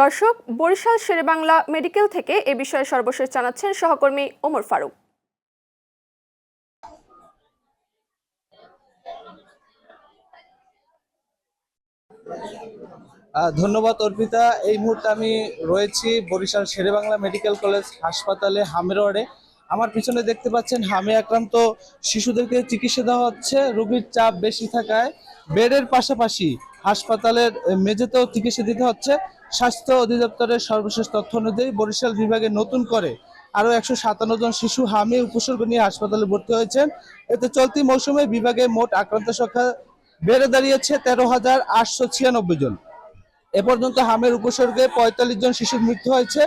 দর্শক, বরিশাল শেরেবাংলা মেডিকেল থেকে এ বিষয়ে সর্বশেষ জানাচ্ছেন সহকর্মী ওমর ফারুক। ধন্যবাদ অর্পিতা। এই মুহূর্তে আমি রয়েছি বরিশাল শেরেবাংলা মেডিকেল কলেজ হাসপাতালে হামের ওয়ার্ডে। আমার পিছনে দেখতে পাচ্ছেন হামে আক্রান্ত শিশুদেরকে চিকিৎসা দেওয়া হচ্ছে। রোগীর চাপ বেশি থাকায় বেডের পাশাপাশি হাসপাতালের মেঝেতেও চিকিৎসা দিতে হচ্ছে। স্বাস্থ্য অধিদপ্তরের সর্বশেষ তথ্য অনুযায়ী বরিশাল বিভাগে নতুন করে আরও 157 জন শিশু হামে উপসর্গ নিয়ে হাসপাতালে ভর্তি হয়েছেন। এতে চলতি মৌসুমে বিভাগে মোট আক্রান্ত সংখ্যা বেড়ে দাঁড়িয়েছে 13,896 জন। এ পর্যন্ত হামের উপসর্গে 45 জন শিশুর মৃত্যু হয়েছে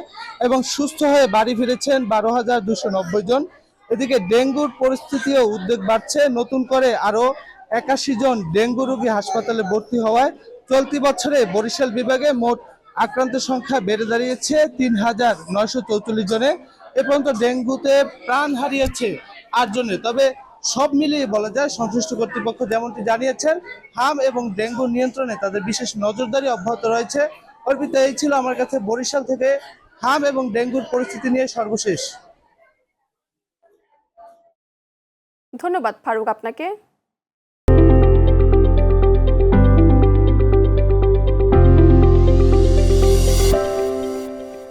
এবং সুস্থ হয়ে বাড়ি ফিরেছেন 12,290 জন। এদিকে ডেঙ্গুর পরিস্থিতিও উদ্বেগ বাড়ছে। নতুন করে আরও 81 জন ডেঙ্গু রোগী হাসপাতালে ভর্তি হওয়ায় চলতি বছরে বরিশাল বিভাগে মোট আক্রান্তের সংখ্যা বেড়ে দাঁড়িয়েছে 3,944 জনে। এ পর্যন্ত ডেঙ্গুতে প্রাণ হারিয়েছে 8 জনের। তবে সব মিলিয়ে বলা যায় সংশ্লিষ্ট কর্তৃপক্ষ যেমনটি জানিয়েছেন, হাম এবং ডেঙ্গু নিয়ন্ত্রণে তাদের বিশেষ নজরদারি অব্যাহত রয়েছে। অর্পিত, এই ছিল আমার কাছে বরিশাল থেকে হাম এবং ডেঙ্গুর পরিস্থিতি নিয়ে সর্বশেষ। ধন্যবাদ ফারুক আপনাকে।